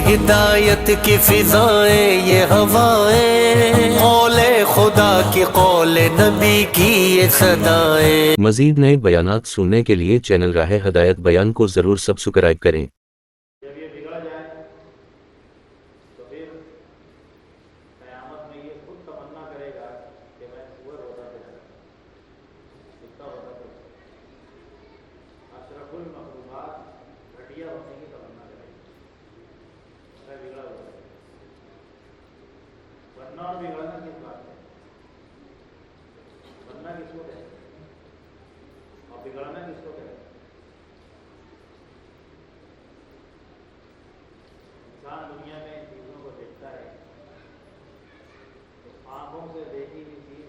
ہدایت کی فضائیں یہ ہوائیں، قول خدا کی قول نبی کی یہ صدائیں۔ مزید نئے بیانات سننے کے لیے چینل راہ ہدایت بیان کو ضرور سبسکرائب کریں۔ جب یہ بگڑ جائے تو پھر قیامت میں یہ خود تمنا کرے گا کہ میں سور ہوتا تھا، کتا ہوتا تھا، اشرف المخلوقات گھٹیا ہونے کی تمنا کرے گا، میں بگڑا ہوا ہے۔ بننا اور بگڑنا کس بات ہے؟ بننا کس کو ہے اور بگڑنا کس کو ہے؟ انسان دنیا میں چیزوں کو دیکھتا ہے تو آنکھوں سے دیکھی ہوئی چیز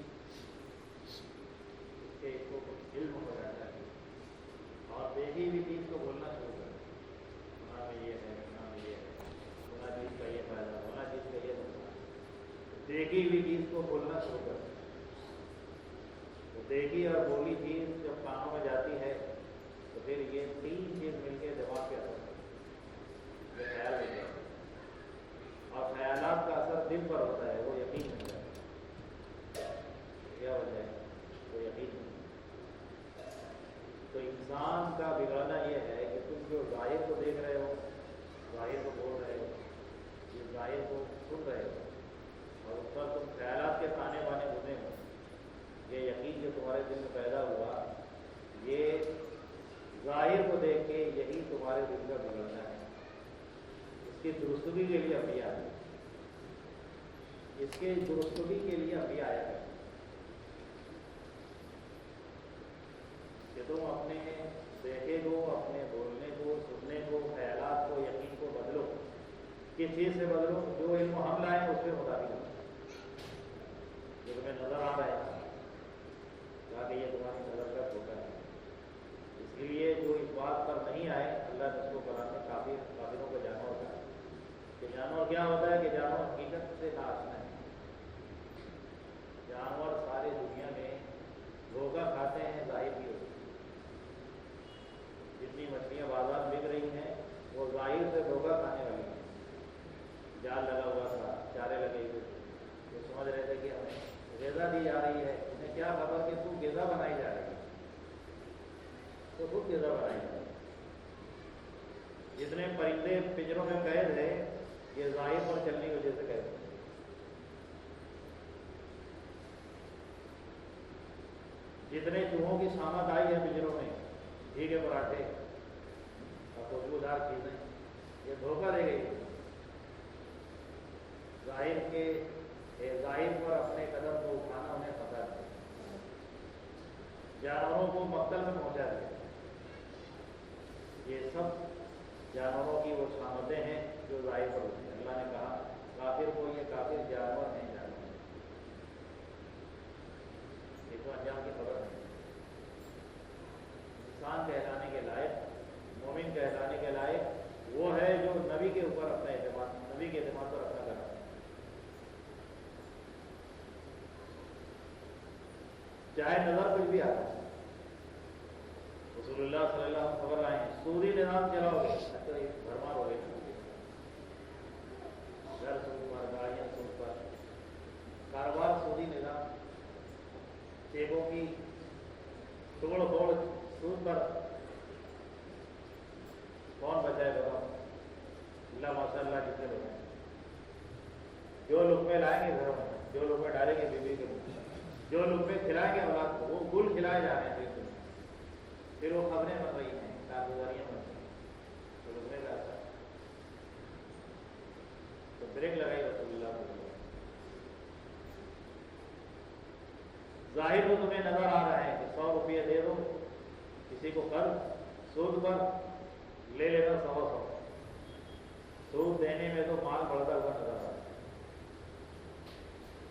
اس کے کو علم ہو جاتا ہے اور دیکھی ہوئی چیز کو بولنا شروع کر فلاں میں یہ ہے، فلاں میں یہ ہے، فلاں چیز کا یہ فائدہ، فلاں چیز کا یہ نقصان، دیکھی ہوئی چیز کو بولنا شروع کر۔ تو دیکھی اور بولی چیز جب کانوں میں جاتی ہے تو پھر یہ تین چیز مل کے دماغ پہ اثر کرتی ہے، یہ خیال نہیں ہے اور خیالات کا اثر دل پر ہوتا ہے، وہ یقین نہیں ہے۔ کیا وجہ ہے؟ وہ یقین نہیں ہے۔ تو انسان کا بگڑنا یہ ہے کہ تم جو ظاہر کو دیکھ رہے ہو، ظاہر کو بول رہے ہو، یہ ظاہر کو سن رہے ہو اور اس پر تم خیالات کے تانے بانے بنے ہو، یہ یقین جو تمہارے دل میں پیدا ہوا، یہ ظاہر کو دیکھ کے یہی تمہارے دل کا بگڑنا ہے۔ اس کی درستگی کے لیے انبیاء آئے، اس کے درستگی کے لیے انبیاء آیا ہے کہ تم اپنے دیکھے کو، اپنے بولنے کو، سننے کو، خیالات کو، یقین کو بدلو۔ کس چیز سے بدلو؟ جو علم ہم لائیں اس کے مطابق ہو، جو تمہیں نظر آ رہا ہے کہ یہ تمہاری نظر کا دھوکہ ہے۔ اس لیے جو اس بات پر نہیں آئے، اللہ نے اس کو قرآن میں کافروں کو جانور کہا کہ جانور کیا ہوتا ہے کہ جانور حقیقت سے ناآشنا ہے۔ جانور ساری دنیا میں دھوکہ کھاتے ہیں ظاہر کی وجہ سے۔ جتنی مچھلیاں بازار بک رہی ہیں وہ ظاہر سے دھوکہ کھانے والی ہیں۔ جال لگا ہوا تھا، چارے لگے ہوئے تھے، وہ سمجھ رہے تھے کہ ہمیں غذا دی جا رہی ہے، انہیں کیا خبر کہ تو غذا بنائی جا رہی ہے، تو خود غذا بنائی جا رہی ہے۔ جتنے پرندے پنجروں میں قید ہیں یہ ظاہر پر چلنے کی وجہ سے قید ہیں۔ جتنے چوہوں کی شامت آئی ہے پنجروں میں، گھی کے پراٹھے اور خوشبودار چیزیں، یہ دھوکہ دے گئی۔ ظاہر پر اپنے قدم کو اٹھانا انہیں پتہ ہے، جانوروں کو مقتل میں پہنچا دیا۔ یہ سب جانوروں کی وہ شامتیں ہیں جو ظاہر پر ہوتی ہیں۔ اللہ نے کہا کافر کو یہ کافر جانور نہیں جانتے، یہ تو انجام کی خبر ہے۔ انسان کہلانے کے لائق، مومن کہلانے کے لائق وہ ہے جو نبی کے اوپر اپنا اعتماد، نبی کے اعتماد پر اپنا کرتا ہے۔ چاہے نظر کچھ بھی آتا ہے۔ رسول اللہ صلی اللہ علیہ وسلم خبر لائیں سودی نظام چلاؤ گے تو بھرمار ہو گئی، گھر سود پر، گاڑیاں سود پر، کاروبار سودی نظام، چیکوں کی توڑ پھوڑ سود پر، کون بچائے بابا؟ اللہ ماشاء اللہ کتنے لوگ ہیں جو لقمے لائیں گے گھروں میں، جو لقمے ڈالیں گے بیوی کے منہ، جو لقمے کھلائیں گے اولاد کو، وہ گل کھلائے جا رہے ہیں دل میں، پھر وہ خبریں بن رہی ہیں، کاروباریاں بن رہی ہیں، تو لقمے کا اثر، تو بریک لگائی رسول اللہ صلی اللہ علیہ وسلم۔ ظاہر کو تمہیں نظر آ رہا ہے کہ 100 روپیہ دے دو کسی کو قرض، سود پر لے لینا 100، سود دینے میں تو مال بڑھتا ہوا نظر آ رہا ہے۔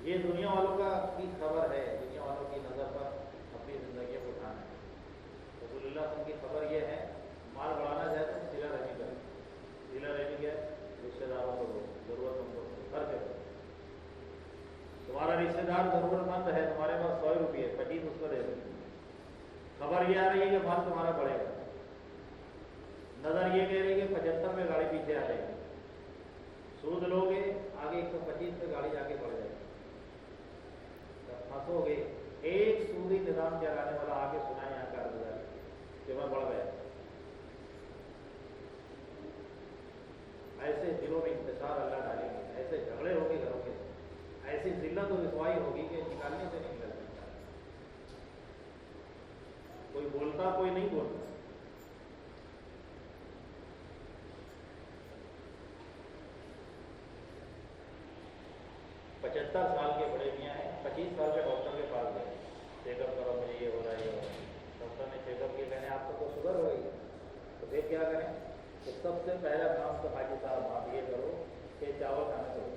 یہ دنیا والوں کا کی خبر ہے، دنیا والوں کی نظر پر اپنی زندگیوں کو اٹھانا ہے۔ رسول اللہ صلی اللہ علیہ وسلم کی خبر یہ ہے مال بڑھانا چاہے تو صلہ رحمی کرو، صلہ رحمی کیا رشتے داروں کو دو، ضرورت مند کو ہر جگہ۔ تمہارا رشتے دار ضرورت مند ہے، تمہارے پاس 100 روپیے 25 اس کو دے دو، خبر یہ آ رہی ہے کہ مال تمہارا بڑھے گا، نظر یہ کہہ رہی ہے کہ 75 میں گاڑی پیچھے آ جائے گی، ایسے دلوں میں انتشار اللہ ڈالیں گے، ایسے جھگڑے ہوں گے گھروں کے، ایسی ذلت و رسوائی ہوگی کہ نکالنے سے نہیں نکل سکتا، کوئی بولتا کوئی نہیں بولتا۔ پچہتر سال کے بڑے میاں ہیں، 25 سال کے ڈاکٹر کے پاس گئے، چیک اپ کرو مجھے یہ ہو رہا ہے یہ ہو رہا ہے۔ ڈاکٹر نے چیک اپ کیا، کہنے آپ کو تو شوگر ہو گئی ہے، تو پھر کیا کریں؟ تو سب سے پہلا کام تو حاجی صاحب آپ یہ کرو کہ چاول کھانا چھوڑو۔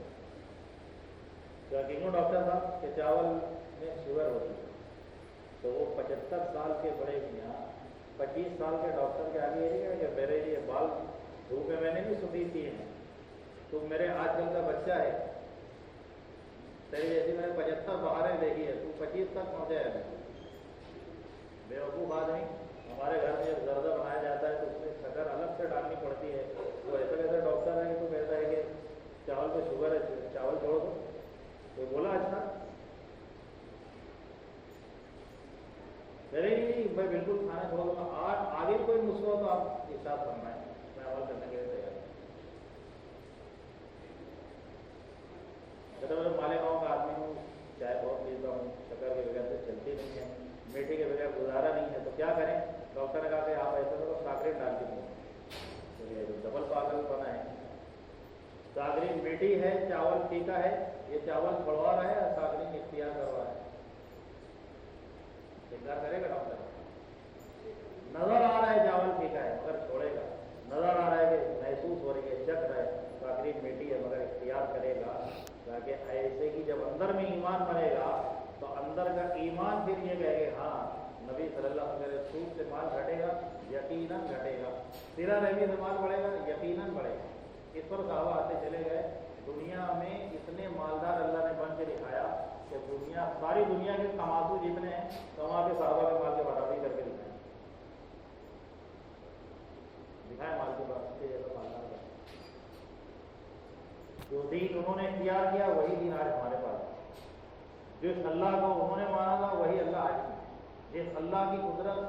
کیا کیوں ڈاکٹر صاحب کہ چاول میں شوگر ہوتی ہے؟ تو وہ 75 سال کے بڑے میاں 25 سال کے ڈاکٹر کے آگے یہ کہ میرے یہ بال دھوپ میں نے نہیں سفید کیے ہیں، تو میرے آج کل کا بچہ ہے، تیری جیسی میں نے 75 بہاریں دیکھی ہے، تو 25 تک پہنچے ہے۔ بیوقوف آدمی، ہمارے گھر میں جب زردہ بنایا جاتا ہے تو اس میں شکر الگ سے ڈالنی پڑتی ہے، تو ایسا ایسا ڈاکٹر ہے کہ تو کہتا ہے کہ چاول پہ شوگر ہے، چاول چھوڑ دو۔ تو بولا اچھا، نہیں میں بالکل کھانا چھوڑ دوں گا، آگے کوئی نسخہ ہو تو آپ ارشاد فرمائیں، میں عمل کرنے کے لیے تیار ہوں۔ میں مالے گاؤں کا آدمی ہوں، چائے بہت پیتا ہوں، شکر کے بغیر سے چلتی نہیں ہے، میٹھی کے بغیر گزارا نہیں ہے، تو کیا کریں؟ ڈاکٹر نے کہا کہ آپ ایسا کرو ساکرین ڈال کے دیں، تو یہ ڈبل پاگل بنا ہے۔ ساکرین میٹھی ہے، چاول پھیکا ہے، یہ چاول چھوڑوا رہا ہے اور ساکرین اختیار کروا رہا ہے، انکار کرے گا ڈاکٹر؟ نظر آ رہا ہے چاول پھیکا ہے مگر چھوڑے گا، نظر آ رہا ہے کہ محسوس ہو رہی ہے، چکھ رہا ہے ساکرین میٹھی ہے مگر اختیار کرے گا، تاکہ ایسے ہی جب اندر میں ایمان بنے گا تو اندر کا ایمان پھر یہ کہے کہ ہاں نبی صلی اللہ علیہ وسلم سود سے مال گھٹے گا، یقیناً گھٹے گا، سیرہ رحمی سے مال بڑھے گا، یقیناً بڑھے گا۔ اس پر صحابہ آتے چلے گئے، دنیا میں اتنے مالدار اللہ نے بن کے دکھایا کہ دنیا ساری دنیا کے تماشو جتنے ہیں کما کے صحابہ کے مال کے برابری کر کے دکھائے مال کے برابری جیسا مالدار کا۔ جو دین انہوں نے اختیار کیا وہی دین آج ہمارے پاس ہے، جس اللہ کو انہوں نے مانا تھا وہی اللہ آج ہے، جس اللہ کی قدرت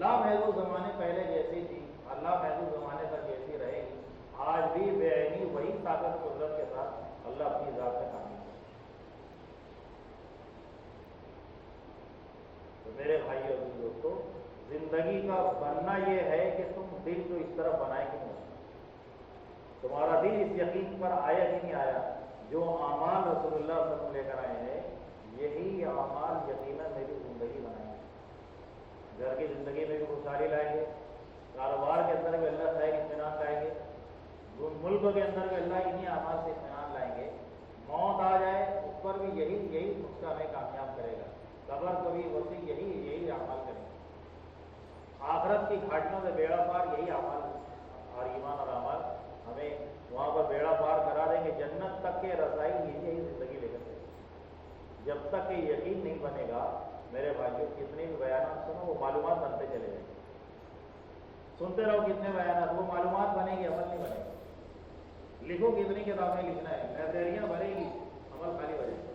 لامحدود زمانے پہلے جیسی تھی، اللہ محدود زمانے تک جیسی رہے گی، آج بھی بے عینی وہی طاقت قدرت کے ساتھ اللہ اپنی ذات سے کام کرے۔ تو میرے بھائی اور دوستو، زندگی کا بننا یہ ہے کہ تم دل کو اس طرح بنائے کہ نہیں، تمہارا دل اس یقین پر آیا کہ نہیں آیا، جو اعمال رسول اللہ صلی اللہ علیہ وسلم لے کر آئے ہیں یہی اعمال یقیناً میری زندگی بنائیں گے۔ گھر کی زندگی میں بھی خوشحالی لائیں گے، کاروبار کے اندر بھی اللہ سے اطمینان لائیں گے، ملک کے اندر بھی اللہ انہیں اعمال سے اطمینان لائیں گے۔ موت آ جائے اس پر بھی یہی نسخہ ہمیں کامیاب کرے گا، قبر کبھی وسیع یہی اعمال کریں گے، آخرت کی گھاٹیوں سے بیڑا پار یہی اعمال اور ایمان اور اعمال ہمیں وہاں پر بیڑا پار کرا دیں گے، جنت تک کے رسائی یہی زندگی لے کر۔ جب تک کہ یقین نہیں بنے گا میرے بھائیوں، کتنے بھی بیانات سنو وہ معلومات بنتے چلے جائیں گے، سنتے رہو کتنے بیانات، وہ معلومات بنے گی، عمل نہیں بنے گا۔ لکھو کتنی کتابیں لکھنا ہے، لائبریریاں بھرے گی، عمل خالی بنے گا۔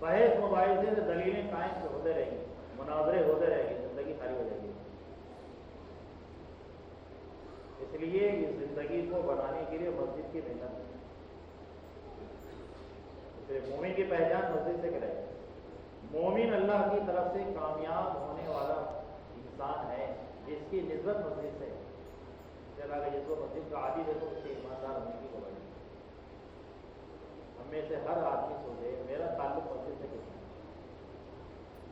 بحث مباحثے سے دلیلیں قائم ہوتے رہیں گی، مناظرے ہوتے رہیں گے، زندگی خالی ہو جائے گی۔ اس لیے اس زندگی کو بنانے کے لیے مسجد کی محنت ہے۔ مومن کی پہچان مسجد سے کرے، مومن اللہ کی طرف سے کامیاب ہونے والا انسان ہے جس کی نسبت مسجد سے ہے۔ جس کو مسجد کا عادی ہے تو اس سے ایماندار ہونے کی خبر ہے۔ ہم میں سے ہر آدمی سوچے میرا تعلق مسجد سے کتنا ہے،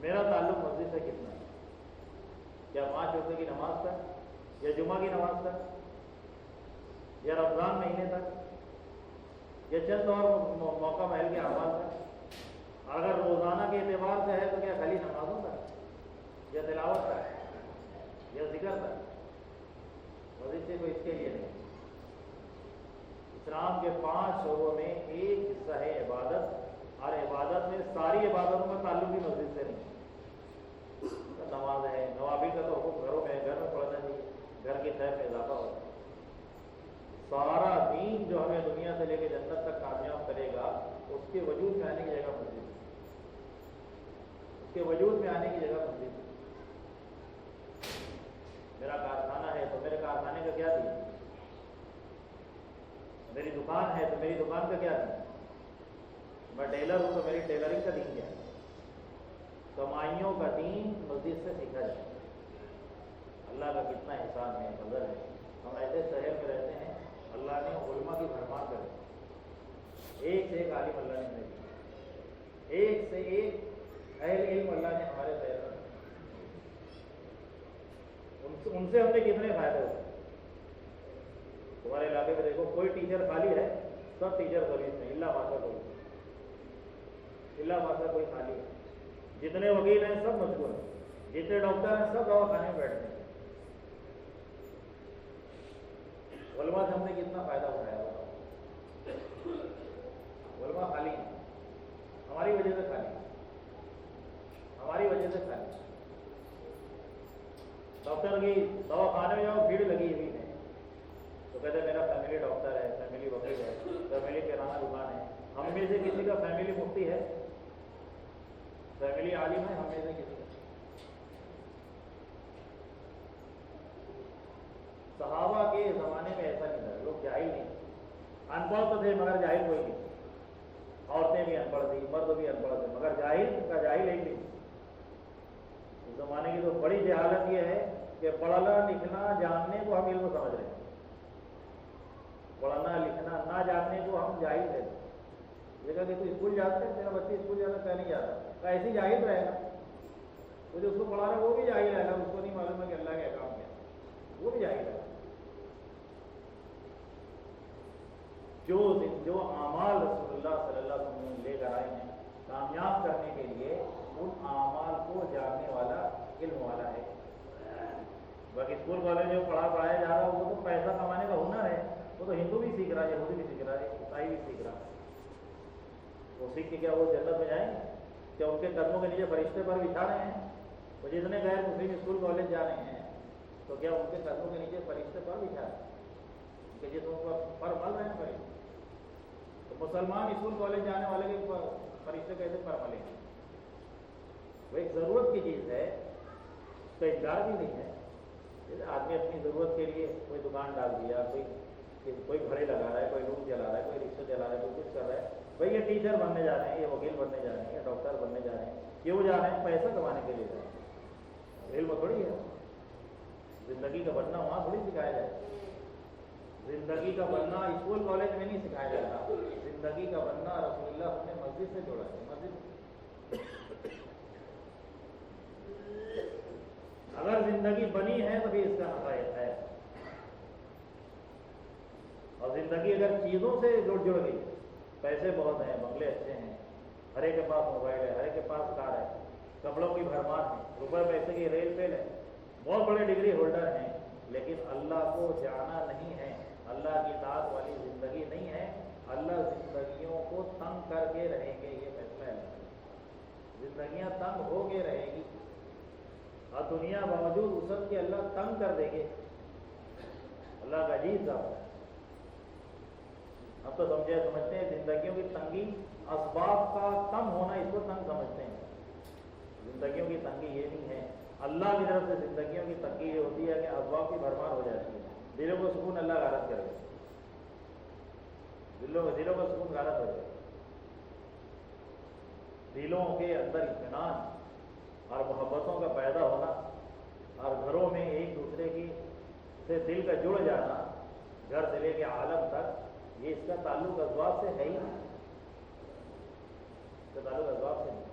میرا تعلق مسجد سے کتنا ہے، کیا 5 وقت کی نماز تک، یا جمعہ کی نماز تک، یا رمضان مہینے تک، یا چند اور موقع محل کے اعمال تک؟ اگر روزانہ کے اعتبار سے ہے تو کیا خالی نمازوں تک، یا تلاوت تک، یا ذکر تک؟ مسجد سے کوئی اس کے لیے نہیں۔ اسلام کے 5 شعبوں میں ایک حصہ ہے عبادت، اور عبادت میں ساری عبادتوں کا تعلق بھی مسجد سے نہیں۔ نماز ہے، نوافل کا تو حکم گھروں میں گھر میں پڑھنا چاہیے، گھر کے خیر میں اضافہ ہوتا ہے۔ سارا دین جو ہمیں دنیا سے لے کے جنت تک کامیاب کرے گا اس کے وجود میں آنے کی جگہ مسجد، اس کے وجود میں آنے کی جگہ مسجد۔ میرا کارخانہ ہے تو میرے کارخانے کا کیا دین؟ میری دکان ہے تو میری دکان کا کیا دین؟ میں ٹیلر ہوں تو میری ٹیلرنگ کا دین کیا ہے؟ کمائیوں کا دین مسجد سے سیکھا جائے. اللہ کا کتنا احسان ہے، فضل ہے. ہم ایسے شہر میں رہتے ہیں، اللہ نے علماء کی بھرمار کرے، ایک سے ایک عالم اللہ نے ہمیں دی، ایک سے ایک اہل علم اللہ نے ہمارے شہر میں. ان سے ہم نے کتنے فائدے ہوتے ہیں. تمہارے علاقے میں دیکھو، کوئی ٹیچر خالی ہے؟ سب ٹیچر سروس میں، اللہ ماسا کوئی، اللہ ماسا کوئی خالی ہے. جتنے وکیل ہیں سب مشغول ہیں، جتنے ڈاکٹر ہیں سب دوا خانے میں بیٹھتے ہیں. علماء سے ہم نے کتنا فائدہ اٹھایا ہوگا. علماء خالی ہیں، ہماری وجہ سے خالی ہیں، ہماری وجہ سے خالی ہیں. ڈاکٹر کی دوا خانے میں جاؤ، بھیڑ لگی ہوئی ہے، تو کہتے ہیں میرا فیملی ڈاکٹر ہے، فیملی وکیل ہے، فیملی کرانہ دکان ہے. ہم میں سے کسی کا فیملی مفتی ہے، فیملی عالم ہے؟ ہم میں سے کسی کا؟ صحابہ کے زمانے میں ایسا نہیں تھا، لوگ جاہل نہیں، ان پڑھ تو تھے مگر جاہل کوئی نہیں. عورتیں بھی ان پڑھ تھیں، مرد بھی ان پڑھ تھے، مگر جاہل کا جاہل ایک نہیں. اس زمانے کی تو بڑی جہالت یہ ہے کہ پڑھنا لکھنا جاننے کو ہم علم سمجھ رہے ہیں، پڑھنا لکھنا نہ جاننے کو ہم جاہل رہتے ہیں. یہ کہا کہ تو اسکول جاتا ہے، میرا بچہ اسکول جاتا ہے، نہیں جاتا، ایسے ہی جاہل رہے گا. وہ جو اس کو پڑھا رہا ہے وہ بھی جاہل رہے گا، اس کو نہیں معلوم ہے کہ اللہ کے احکام کیا، وہ بھی جاہل ہے. جو اعمال رسول اللہ صلی اللہ علیہ وسلم لے کر آئے ہیں کامیاب کرنے کے لیے، ان اعمال کو جاننے والا علم والا ہے. باقی اسکول والے جو پڑھایا جا رہا ہے وہ تو پیسہ کمانے کا ہنر ہے، وہ تو ہندو بھی سیکھ رہا ہے، یہودی بھی سیکھ رہا ہے، عیسائی بھی سیکھ رہا ہے. وہ سیکھ کے کیا وہ جنت میں جائیں گے؟ کیا ان کے قدموں کے نیچے فرشتے پر بچھا رہے ہیں؟ وہ جتنے غیر مسلم اسکول کالج جا رہے ہیں تو کیا ان کے قدموں کے نیچے فرشتے پر بچھا رہے ہیں؟ کہ جسموں پر مل رہے ہیں فرشتے؟ تو مسلمان اسکول کالج جانے والے کے فرشتے کیسے پر ملیں گے؟ وہ ایک ضرورت کی چیز ہے، اس کا انکار بھی نہیں ہے. جیسے آدمی اپنی ضرورت کے لیے کوئی دکان ڈال دیا، کوئی گھڑے لگا رہا ہے، کوئی روم چلا رہا ہے، کوئی رکشہ چلا رہا ہے، کوئی کچھ کر رہا ہے. بھائی یہ ٹیچر بننے جا رہے ہیں، یہ وکیل بننے جا رہے ہیں، یہ ڈاکٹر بننے جا رہے ہیں، کیوں جا رہے ہیں؟ پیسہ کمانے کے لیے جا رہے ہیں. علم تھوڑی ہے، زندگی کا بننا وہاں تھوڑی سکھایا جائے. زندگی کا بننا اسکول کالج میں نہیں سکھایا جاتا، زندگی کا بننا رسول اللہ اپنے مسجد سے جوڑا ہے. مسجد اگر زندگی بنی ہے تو بھی اس کا نفع ہے. اور زندگی اگر چیزوں سے جڑ گئی، پیسے بہت ہیں، بنگلے اچھے ہیں، ہر ایک کے پاس موبائل ہے، ہر ایک کے پاس کار ہے، کپڑوں کی بھرمار ہے، روپے پیسے کی ریل پیل ہے، بہت بڑے ڈگری ہولڈر ہیں، لیکن اللہ کو جانا نہیں ہے، اللہ کی اطاعت والی زندگی نہیں ہے. اللہ زندگیوں کو تنگ کر کے رہیں گے، یہ فیصلہ ہے. زندگیاں تنگ ہو کے رہے گی، اور دنیا باوجود وسعت کے اللہ تنگ کر دیں گے. اللہ کا عجیب ذات ہے. ہم تو سمجھتے ہیں زندگیوں کی تنگی اسباب کا کم ہونا، اس کو تنگ سمجھتے ہیں. زندگیوں کی تنگی یہ نہیں ہے. اللہ کی طرف سے زندگیوں کی تنگی یہ ہوتی ہے کہ اسباب کی بھرمار ہو جاتی ہے. دلوں کو سکون اللہ غارت کرے، دلوں کا سکون غارت ہو جائے. دلوں کے اندر اطمینان اور محبتوں کا پیدا ہونا، اور گھروں میں ایک دوسرے کی سے دل کا جڑ جانا، گھر سے لے کے عالم تک، یہ اس کا تعلق ازواج سے ہے ہی نہیں. اس کا تعلق ازواج سے نہیں.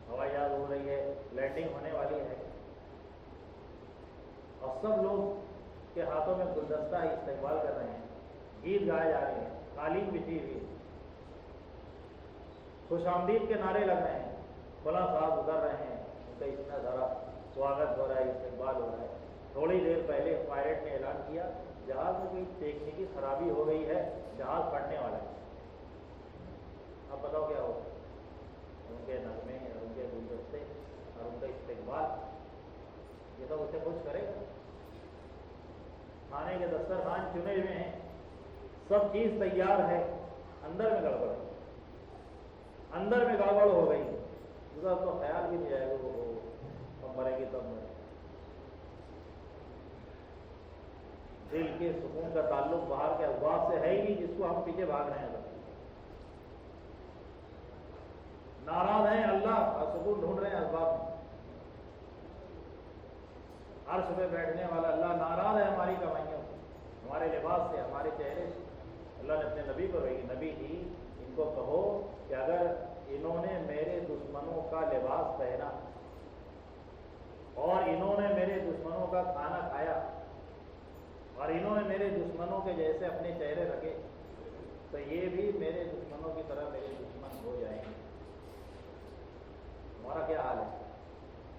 ہوائی جہاز ہو رہی ہے، لینڈنگ ہونے والی ہے، اور سب لوگ کے ہاتھوں میں گلدستہ استقبال کر رہے ہیں، گیت گائے جا رہے ہیں، قالین بچھی ہوئی، خوش آمدید کے نعرے لگ رہے ہیں، فلاں صاحب اتر رہے ہیں، ان کا اتنا سارا سواگت ہو رہا ہے، استقبال ہو رہا ہے. تھوڑی دیر پہلے پائلٹ نے اعلان کیا جہاز میں کوئی تکنیکی خرابی ہو گئی ہے، جہاز پھٹنے والا ہے. اب بتاؤ کیا ہوگا؟ ان کے نغمے اور ان کے گلدستے اور ان کا استقبال، یہ تو اسے خوش کرے گا. کھانے کے دسترخوان چنے ہوئے ہیں، سب چیز تیار ہے، اندر میں گڑبڑ ہے، اندر میں گڑبڑ ہو گئی، اس کا تو خیال بھی نہیں جائے گا وہ مرے گی تب مرے. دل کے سکون کا تعلق باہر کے اسباب سے ہے ہی نہیں، جس کو ہم پیچھے بھاگ رہے ہیں. ناراض ہیں اللہ اور سکون ڈھونڈ رہے ہیں اسباب میں. عرش پہ بیٹھنے والا اللہ ناراض ہے ہماری کمائیوں سے، ہمارے لباس سے، ہمارے چہرے سے. اللہ نے اپنے نبی کو رہی، نبی جی ان کو کہو کہ اگر انہوں نے میرے دشمنوں کا لباس پہنا اور انہوں نے میرے دشمنوں کا کھانا کھایا اور انہوں نے میرے دشمنوں کے جیسے اپنے چہرے رکھے تو یہ بھی میرے دشمنوں کی طرح میرے دشمن ہو جائیں گے. ہمارا کیا حال ہے؟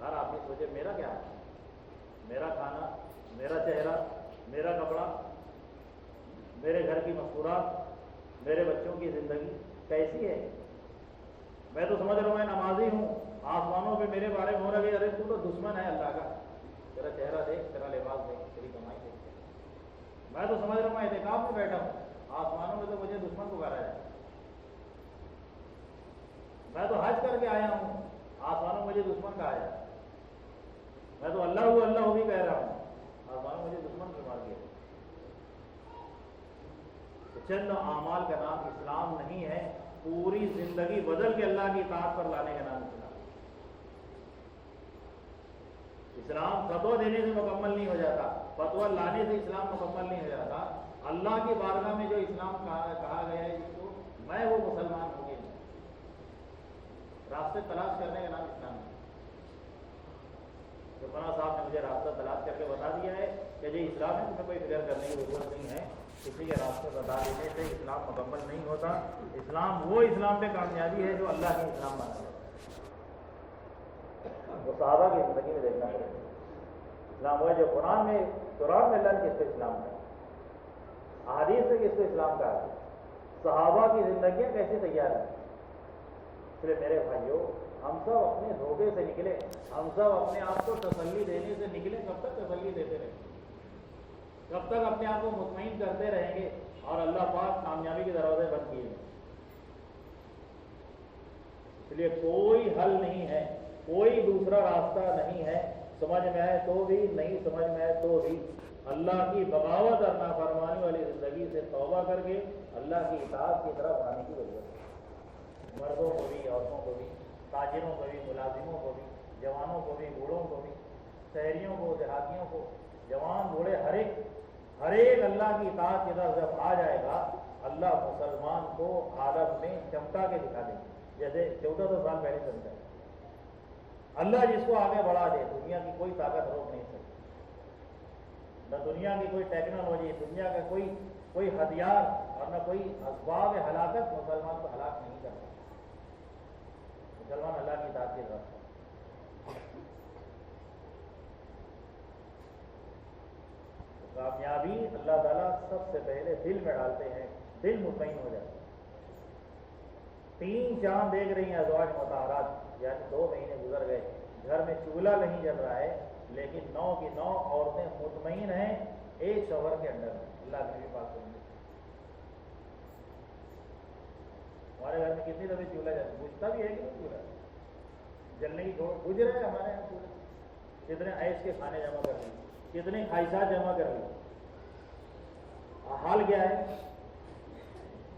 ہر آدمی سوچے میرا کیا حال ہے، میرا کھانا، میرا چہرہ، میرا کپڑا، میرے گھر کی مستورات، میرے بچوں کی زندگی کیسی ہے. میں تو سمجھ رہا ہوں میں نمازی ہوں، آسمانوں پہ میرے بارے میں ہو رہا ہے ارے تو دشمن ہے اللہ کا، تیرا چہرہ دیکھ، تیرا لباس دیکھ، تیری کمائی دیکھ. میں تو سمجھ رہا ہوں میں اعتکاف میں بیٹھا ہوں، آسمانوں میں تو مجھے دشمن پکارا ہے. میں تو حج کر کے آیا ہوں، آسمانوں میں مجھے دشمن کہا ہے. میں تو اللہ بھی کہہ رہا ہوں، آسمانوں میں مجھے دشمن سے مار دیا. چند اعمال کا نام اسلام نہیں ہے، پوری زندگی بدل کے اللہ کی اطاعت پر لانے کا نام اسلام. اسلام فتویٰ دینے سے مکمل نہیں ہو جاتا، فتویٰ لانے سے اسلام مکمل نہیں ہو جاتا. اللہ کی بارگاہ میں جو اسلام کہا گیا ہے جس کو میں وہ مسلمان ہوں گے، راستے تلاش کرنے کا نام اسلام ہے. تو فنا صاحب نے مجھے راستہ تلاش کر کے بتا دیا ہے کہ یہ اسلام ہے، تمہیں کوئی فکر کرنے کی ضرورت نہیں ہے. کسی کے راستے بتا دینے سے اسلام مکمل نہیں ہوتا. اسلام وہ اسلام پہ کامیابی ہے جو اللہ کے اسلام بنا ہے. وہ صحابہ کی زندگی میں دیکھنا پڑے گا. اسلام وہ ہے جو قرآن میں اللہ نے کس کو اسلام کہا، احادیث سے کس کو اسلام کہا، صحابہ کی زندگیاں کیسے تیار ہیں. اس لیے میرے بھائیوں، ہم سب اپنے دھوکے سے نکلے، ہم سب اپنے آپ کو تسلی دینے سے نکلے. کب تک تسلی دیتے رہیں گے؟ کب تک اپنے آپ کو مطمئن کرتے رہیں گے اور اللہ پاک کامیابی کے دروازے بند کیے ہیں. اس لیے کوئی حل نہیں ہے، کوئی دوسرا راستہ نہیں ہے. سمجھ میں آئے تو بھی، نہیں سمجھ میں آئے تو بھی اللہ کی بغاوت اور نافرمانی والی زندگی سے توبہ کر کے اللہ کی اطاعت کی طرف آنے کی ضرورت ہے. مردوں کو بھی، عورتوں کو بھی، تاجروں کو بھی، ملازموں کو بھی، جوانوں کو بھی، بوڑھوں کو بھی، شہریوں کو، دیہاتیوں کو، جوان بوڑھے، ہر ایک اللہ کی اطاعت کی طرف جب آ جائے گا، اللہ مسلمان کو عالم میں چمٹا کے دکھا دے گا جیسے 1400 سال پہلے چمٹا ہے. اللہ جس کو آگے بڑھا دے، دنیا کی کوئی طاقت روک نہیں سکتی. نہ دنیا کی کوئی ٹیکنالوجی، دنیا کا کوئی ہتھیار اور نہ کوئی اسباب ہلاکت مسلمان کو ہلاک نہیں کر سکتا. مسلمان اللہ کی اطاعت کی طرف. کامیابی اللہ تعالیٰ سب سے پہلے دل میں ڈالتے ہیں، دل مطمئن ہو جاتا ہے. 3 چاند دیکھ رہی ہیں ازواج مطہرات، یعنی 2 مہینے گزر گئے، گھر میں چولہا نہیں جل رہا ہے، لیکن 9 کی 9 عورتیں مطمئن ہیں ایک شوہر کے اندر میں. اللہ کی بھی بات کریں گے. ہمارے گھر میں کتنی دفعہ چولہا جاتا، بجھتا بھی ہے کہ نہیں چولہا، جلنے کی بجھ رہے ہیں ہمارے یہاں چولہے. کتنے عیش کے کھانے جمع کر لی، کتنے خواہشات جمع کر لی. حال کیا ہے؟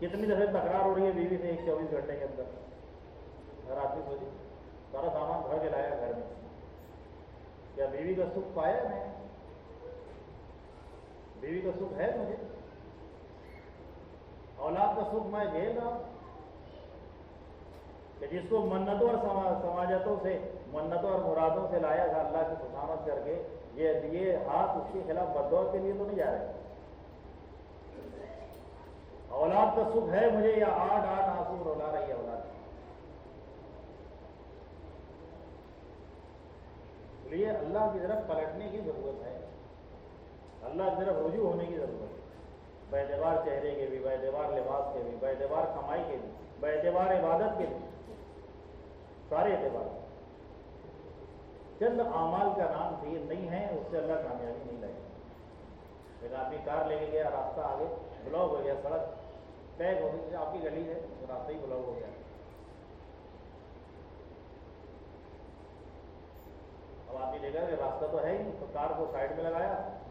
کتنی دفعہ تکرار ہو رہی ہے بیوی سے 24 گھنٹے کے اندر. ہر آدمی سوچی سارا سامان بھر کے لایا گھر میں، کیا بیوی کا سکھ پایا میں؟ بیوی کا سکھ ہے مجھے؟ اولاد کا سکھ میں جھیل رہا ہوں کہ جس کو منتوں اور سماجتوں سے، منتوں اور مرادوں سے لایا تھا اللہ کی خوشامد کر کے، یہ ہاتھ اس کے خلاف بددعا کے لیے تو نہیں جا رہے. اولاد کا سکھ ہے مجھے یا 8 آنسو رولا رہی ہے اولاد. اس لیے اللہ کی طرف پلٹنے کی ضرورت ہے، اللہ کی طرف رجوع ہونے کی ضرورت ہے. باعتبار چہرے کے بھی، باعتبار لباس کے بھی، باعتبار کمائی کے بھی، باعتبار عبادت کے بھی، سارے اعتبار. چند اعمال کا نام دین نہیں ہے، اس سے اللہ کامیابی نہیں لائے گا. ایک آدمی کار لے کے گیا، راستہ آگے بلاک ہو گیا، سڑک پیک ہو گئی، آپ کی گلی ہے راستہ ہی بلاک ہو گیا. اب آدمی دیکھا کہ راستہ تو ہے ہی، تو کار کو سائڈ میں لگایا